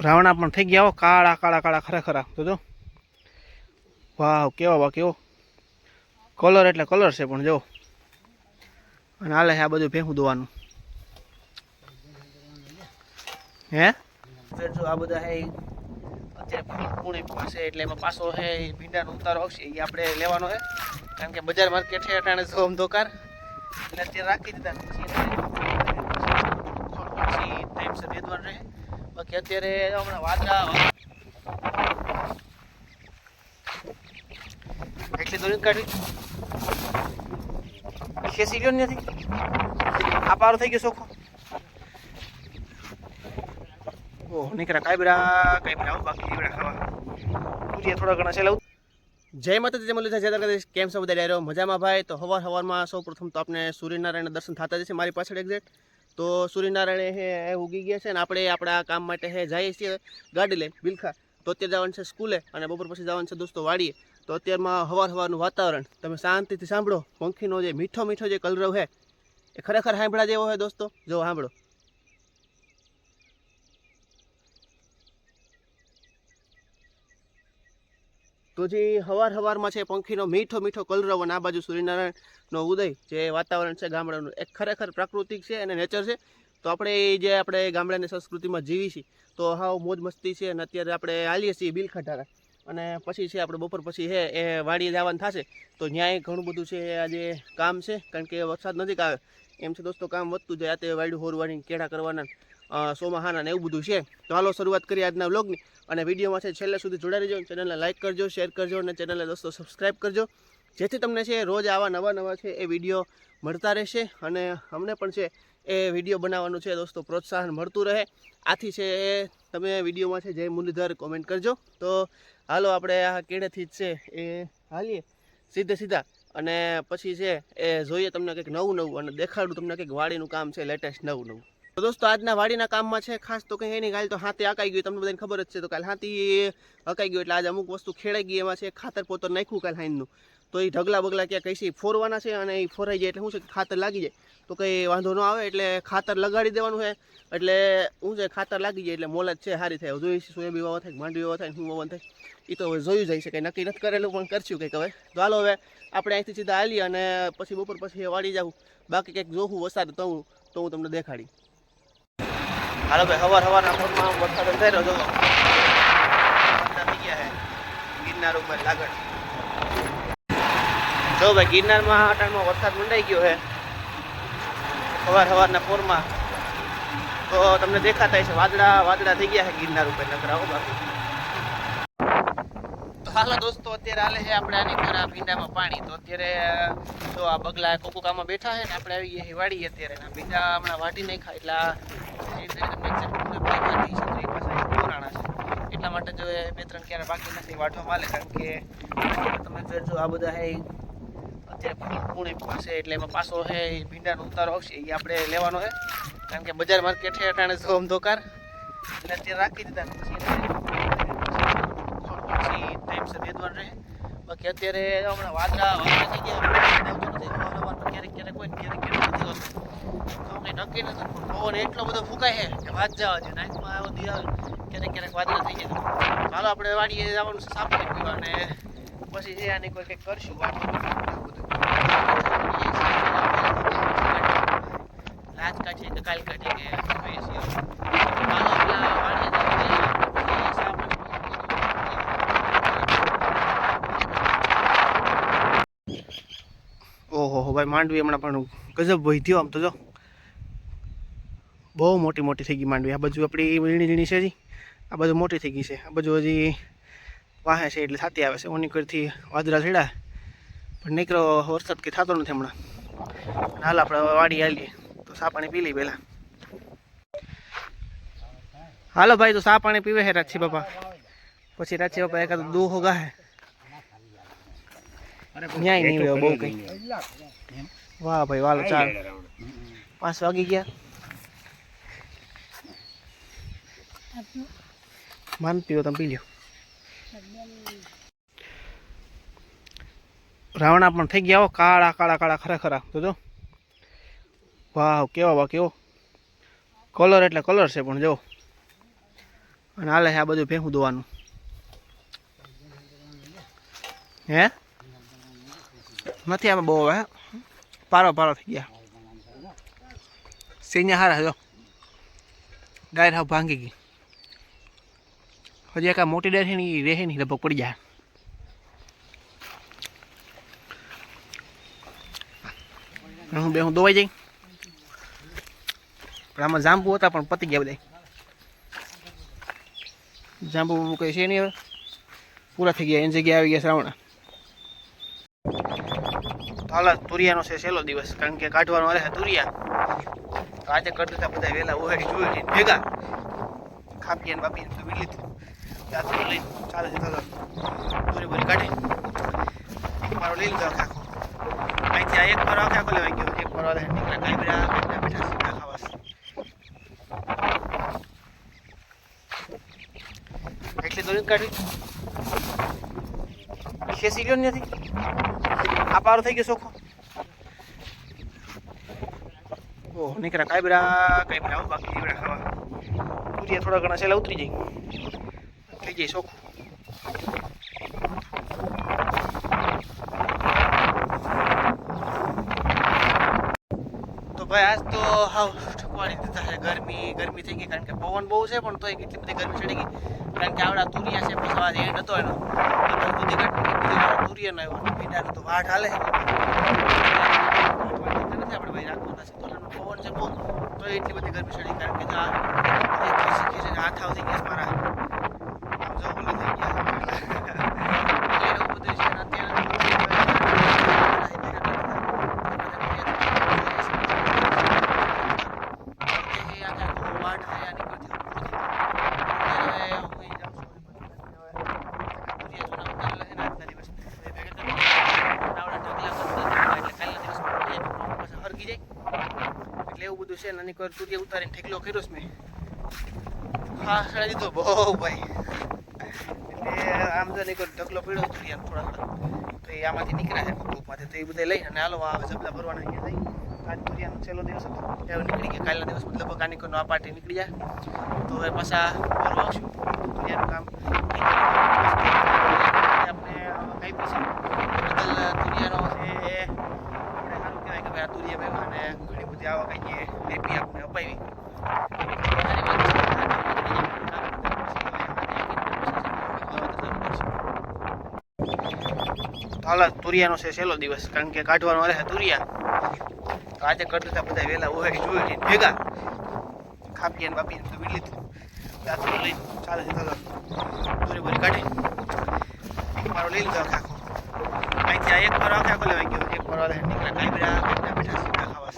રાવણા પણ થઈ ગયા હો, કાળા કાળા કાળા ખરા તો જો વાહ કેવો કલર એટલે કલર છે પણ જો. અને હાલે છે આ બધું ભેહું દોવાનું હે જો આ બધા હે અત્યારે પુણે પાસે એટલે એમાં પાછો હે ભીંડાનો ઉતારો આવશે એ આપણે લેવાનો છે કારણ કે બજાર માર્કેટ છે અટાણે સોમ દોકાર એટલે અત્યારે રાખી દીધા પછી ટાઈમસર વેદવાનું રહે. બાકી અત્યારે હમણાં વાદળા એટલી દોરી કાઢી ખેસી ગયો નથી આ પારો થઈ ગયો ચોખ્ખો. ઓહ નીકળ્યા કાંઈ બાકી એવડા ખાવા પૂરીએ થોડા ઘણા છે લાવું. જય માતાજી, જય મુરલીધર, જય દ્વારકાધીશ. કેમ છો બધા ડાયરો મજામાં ભાઈ? તો સવારમાં સૌ પ્રથમ તો આપણે સૂર્યનારાયણના દર્શન થતા જશે મારી પાછળ એક્ઝેક્ટ. તો સૂર્યનારાયણ હે ઉગી ગયા છે ને આપણે આપણા કામ માટે હે જઈએ છીએ ગાડી લઈને બિલખા. તો અત્યારે જવાનું છે સ્કૂલે અને બપોર પછી જવાનું છે દોસ્તો વાડીએ. તો અત્યારમાં સવારનું વાતાવરણ તમે શાંતિથી સાંભળો. પંખીનો જે મીઠો જે કલરવ છે એ ખરેખર સાંભળા જેવો હોય દોસ્તો. જો સાંભળો. તો જે સવારમાં છે પંખીનો મીઠો કલરવ અને આ બાજુ સૂર્યનારાયણનો ઉદય જે વાતાવરણ છે ગામડાનું એક ખરેખર પ્રાકૃતિક છે અને નેચર છે. તો આપણે ગામડાની સંસ્કૃતિમાં જીવી છીએ તો હાવ મોજ મસ્તી છે. અને અત્યારે આપણે હાલીએ છીએ બિલખાટારા અને પછી છે આપણે બપોર પછી છે એ વાડીએ જવાનું થશે. તો ન્યાય ઘણું બધું છે આજે કામ છે કારણ કે વરસાદ નથી આવે એમ છે દોસ્તો. કામ વધતું જાય તે વાયડું હોરવાની કેળા કરવાના સોમાહાના ને એવું બધું છે. તો હાલો શરૂઆત કરીએ આજના વ્લોગની. અને વિડીયોમાં છે છેલ્લે સુધી જોડાઈ રહેજો. ચેનલને લાઇક કરજો, શેર કરજો અને ચેનલને દોસ્તો સબસ્ક્રાઈબ કરજો જેથી તમને છે રોજ આવા નવા છે એ વિડીયો મળતા રહેશે. અને અમને પણ છે એ વિડીયો બનાવવાનું છે દોસ્તો પ્રોત્સાહન મળતું રહે. આથી છે એ તમે વિડીયોમાં છે જય મુરલીધર કોમેન્ટ કરજો. તો હાલો આપણે આ કેળેથી જ છે એ હાલીએ સીધા અને પછી છે એ જોઈએ તમને કંઈક નવું અને દેખાડું તમને કંઈક વાડીનું કામ છે લેટેસ્ટ નવું. તો દોસ્તો આજના વાડીના કામમાં છે ખાસ તો કંઈ એની કાલે તો હાથી અકાઈ ગયું, તમને બધાને ખબર જ છે. તો કાલે હાથી અકાઈ ગયું એટલે આજે અમુક વસ્તુ ખેડાઈ ગઈ. એમાં છે ખાતર પોતર નાખ્યું કાલે હાઈનનું. તો એ ઢગલા બગલા ક્યાં કઈ ફોરવાના છે અને એ ફોરાઈ જાય એટલે શું છે કે ખાતર લાગી જાય તો કંઈ વાંધો ન આવે. એટલે ખાતર લગાડી દેવાનું છે એટલે શું છે ખાતર લાગી જાય એટલે મોલત છે સારી થાય. જોઈ સોયાબીન વાવા થાય, માંડવી વાવા થાય, શું વાવન થાય એ તો હવે જોયું જાય છે. કંઈ નક્કી નથી કરેલું પણ કરશું કંઈક હવે. તો હાલો હવે આપણે અહીંથી સીધા હાલીએ અને પછી બપોર પછી વાડી જાઉં. બાકી કંઈક જોવું વરસાદ તો હું તમને દેખાડી. હાલો ભાઈ સવારના ફોનમાં વરસાદ થઈ રહ્યો થઈ ગયા છે ગિરનાર ઉપર લાગડ. જો ભાઈ ગિરનારમાં અટાણમાં વરસાદ મંડાઈ ગયો છે સવારના પોરમાં. તો તમને દેખાતા છે વાદળા થઈ ગયા છે ગિરનાર ઉપર નકરાઓ બાકી. તો હાલો દોસ્તો અત્યારે હાલે છે આપણે આની ઘર ભીંડામાં પાણી. તો અત્યારે જો આ બગલા કોકુકામાં બેઠા છે ને આપણે આવી ગયા વાડીએ અત્યારે. ભીંડા હમણાં વાટી નહીં ખાય એટલા માટે જો 2-3 ક્યારે બાકી નથી વાટવા માલે. કારણ કે તમે જો આ બધા હે અત્યારે પુણે પાસે એટલે એમાં પાછો હે ભીંડાનો ઉતારો આવશે એ આપણે લેવાનો છે કારણ કે બજાર માર્કેટ છે અટાણે સોમ દોકાર એટલે અત્યારે રાખી દીધા પછી ટાઈમસર વેદવાનું રહે. બાકી અત્યારે હમણાં વાદળા થઈ ગયા ક્યારેક હોય ક્યારેક નથી હોતું. તો કંઈ નક્કી નથી. પવન એટલો બધો ફૂંકાય છે કે વાત જવા છે. નાઇટમાં આવો દિવાલ ક્યારેક વાદળા થઈ જાય. ચાલો આપણે વાડીએ જવાનું છે સાફ કરી પીવા અને પછી છે આની કોઈ કંઈક કરશું લાજ કાઢીએ કે કાલ કાઢીએ કે જોઈએ છીએ. ચાલો પેલા વાડીએ ઓહો ભાઈ માંડવી હમણાં પણ ગજબ વહી થયો. આમ તો જો બહુ મોટી થઈ ગઈ માંડવી. આ બાજુ આપણી ઝીણી છે જી આ બાજુ મોટી થઈ ગઈ છે. આ બાજુ હજી વાહે છે એટલે થતી આવે છે. ઓની કરથી વાદળા છેડા પણ નીકળો વરસાદ કંઈ થતો નથી હમણાં. હાલ આપણે વાડી હાલીએ તો સા પાણી પી લઈ પહેલાં. હાલો ભાઈ તો સા પાણી પીવે છે રાછી બાપા. પછી રાછી બાપા એકાદ દૂહો ગાહે ન્યાય નહીં હોય બહુ કંઈ. વાહ ભાઈ વાલો 4-5 વાગી ગયા. માન પીવો તમે પી લ્યો. રાવણા પણ થઈ ગયા હો, કાળા ખરા તો જો વાહ કેવો કલર એટલે કલર છે પણ જો. અને હાલે છે આ બધું ભેહું દોવાનું. હે નથી આમાં બહુ હવે પારો થઈ ગયા. સિંજા હારા જો ડાયર હાવ ભાંગી ગઈ. હજી એક મોટી ડાયર છે ને એ રહે નહીં, લગભગ પડી જાય. હું બે હું દોવાઈ જઈ પણ આમાં જાંબુ હતા પણ પતી ગયા બધા. જાંબુ કઈ છે નહીં, હવે પૂરા થઈ ગયા. એની જગ્યાએ આવી ગયા શ્રાવણ. તો હાલ તુરિયાનો છે છેલ્લો દિવસ, કારણ કે કાઢવાનો રહે તુરિયા. તો આજે કરી દીધા બધા વહેલા ઓહેડી જોઈ ભેગા ખાપીને બાપીને તો વી લીધું. દાંતરો લઈને ચાલે છે તો પૂરી પૂરી કાઢી એક મારો લઈ લીધો આખો. અહીંથી આ એક મારો આખો લેવાઈ ગયો. એક મારો નીકળ્યા કાંઈ બેઠા સીધા ખાવા. એટલી દોરી કાઢી ખેસી ગયો નથી. આ પારો થઈ ગયો ચોખ્ખો. ઓહ નીકળ્યા કાંઈ બેરા બાકી જીવડા ખાવા. પૂરીયા થોડા ઘણા છેલ્લા ઉતરી જાય થઈ જાય ચોખ્ખું. તો ભાઈ આજ તો હાવ ઠકવાડી દીધા છે. ગરમી થઈ ગઈ, કારણ કે પવન બહુ છે પણ તોય કેટલી બધી ગરમી ચડી ગઈ. કારણ કે આવડા તુરિયા છે પછી આજ એન્ડ હતો એનો દૂધી કાઢી તુરિયા નો આવ્યો. ભીંડાનો તો વાટ હાલે નથી આપણે ભાઈ રાખવાના છે. તો પવન છે બહુ તો એટલી બધી ગરમી ચડી, કારણ કે હાથાવ થઈ ગયા મારા આમ જો ઓલા થઈ ગયા. એવું બધું છે ને અત્યારે એવું બધું છે. નાની કોઈ તુરિયા ઉતારીને ઠેકલો કર્યો છે મેં. હા સડાઈ દીધો બહુ ભાઈ. એટલે આમ જો નહીં કોઈ ઢગલો પડ્યો તુરિયા થોડા તો એ આમાંથી નીકળ્યા છે ગ્રુપમાંથી. તો એ બધા લઈ અને હાલો આ જબલા ભરવાના અહીંયા જઈ. આજ તુરિયાનો છેલ્લો દિવસ હતો એવું નીકળી ગયા. કાલના દિવસ લગભગ આની કોઈ આ પાર્ટી નીકળી જાય તો હવે પાછા ભરવા આવશું તુરિયાનું કામ. આપણે કાંઈ પૈસા બદલ તુરિયાનો છે આપણે સારું કહેવાય કે ભાઈ આ તુરિયા ભેગા અને ઘણી બધી આવક કહીએ બેપી આપણે અપાવી. હાલ તુરિયાનો છે છેલ્લો દિવસ, કારણ કે કાઢવાનો રહે તુરિયા. તો આજે કરી દીધા બધા વહેલા ઓહેડી જોઈ ભેગા ખાપીને બાપીને તો વી લીધું. દાંતરો લઈને ચાલે છે તો પૂરી પૂરી કાઢી એક મારો લઈ લીધો આખો. અહીંથી આ એક મારો આખો લેવાઈ ગયો. એક મારો નીકળ્યા કાંઈ બેઠા સીધા ખાવા.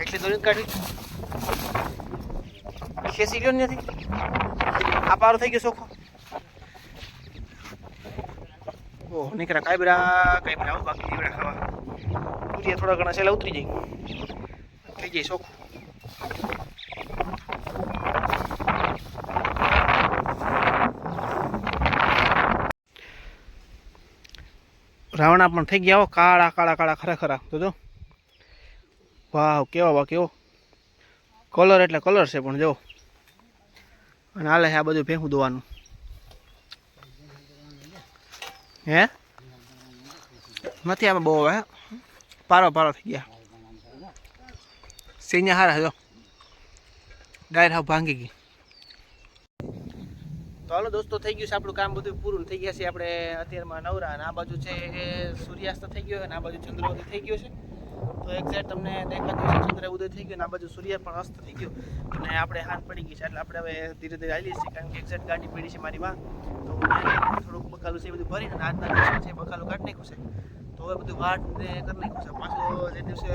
એટલી દોરી કાઢી ખેસી ગયો નથી. આ પારો થઈ ગયો ચોખ્ખો. ઓહ નીકળ્યા કાંઈ બેરા બાકી જીવડા ખાવા. પૂરીયા થોડા ઘણા છેલ્લા ઉતરી જાય થઈ જાય ચોખ્ખું. રાવણા પણ થઈ ગયા હો કાળા ખરેખર. તો જો વાહ કેવો કલર એટલે કલર છે પણ જો. અને હાલે છે આ બધું ભેહું દોવાનું. હે નથી આમાં બહુ હવે પારો થઈ ગયા. સિંજા હારા જો ડાયર હાવ ભાંગી ગઈ. તો હાલો દોસ્તો થઈ ગયું છે આપણું કામ બધું પૂરું થઈ ગયા છે. આપણે અત્યારમાં નવરા અને આ બાજુ છે એ સૂર્યાસ્ત થઈ ગયો અને આ બાજુ ચંદ્રોદય થઈ ગયો છે. તો એક સાઈડ તમને દેખાતું છે ચંદ્ર ઉદય થઈ ગયો અને આ બાજુ સૂર્ય પણ અસ્ત થઈ ગયો. અને આપણે હાથ પડી ગઈ છે એટલે આપણે હવે ધીરે ધીરે હાલીએ છીએ, કારણ કે એક સાઈડ ગાડી પડી છે મારી માં. તો થોડુંક બકાલું છે એ બધું ભરીને આજના દિવસે છે બકાલું કાઢી નાખ્યું છે. તો હવે બધું વાટ ને કરી નાખ્યું છે. પાછો જે દિવસે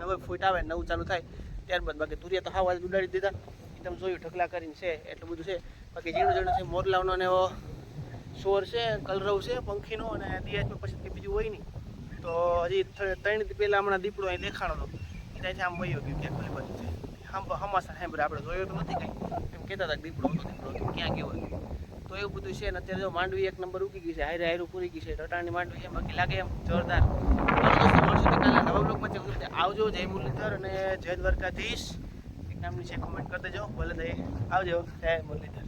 નવો ફૂટ આવે નવું ચાલુ થાય ત્યારબાદ. બાકી તુરિયા તો હાવ ઉડાડી દીધા. એકદમ જોયું ઢગલા કરીને છે એટલું બધું છે. બાકી ઝીણું છે મોરલાવનો ને એવો શોર છે, કલરવ છે પંખીનો અને દિયાજમાં પછી કંઈ બીજું હોય નહીં. તો હજી 3 દી પહેલાં હમણાં દીપડો અહીં દેખાડો હતો એ ત્યાંથી આમ વયો ગયો ક્યાંક ઓલી બાજુ છે. હમાસા સાંભળે આપણે જોયો તો નથી કંઈ એમ કહેતા હતા દીપડો હતો ક્યાં ગયો હોય. તો એવું બધું છે ને અત્યારે જો માંડવી 1 નંબર ઉગી ગઈ છે. હાયરું પૂરી ગઈ છે. રટાણની માંડવી છે બાકી લાગે એમ જોરદાર. મળશું તો કાલે નવા બ્લોગમાં આવજો. જય મુરલીધર અને જય દ્વારકાધીશ. નામની છે, કોમેન્ટ કરી દેજો. ભલે આવજો. જય મુરલીધર.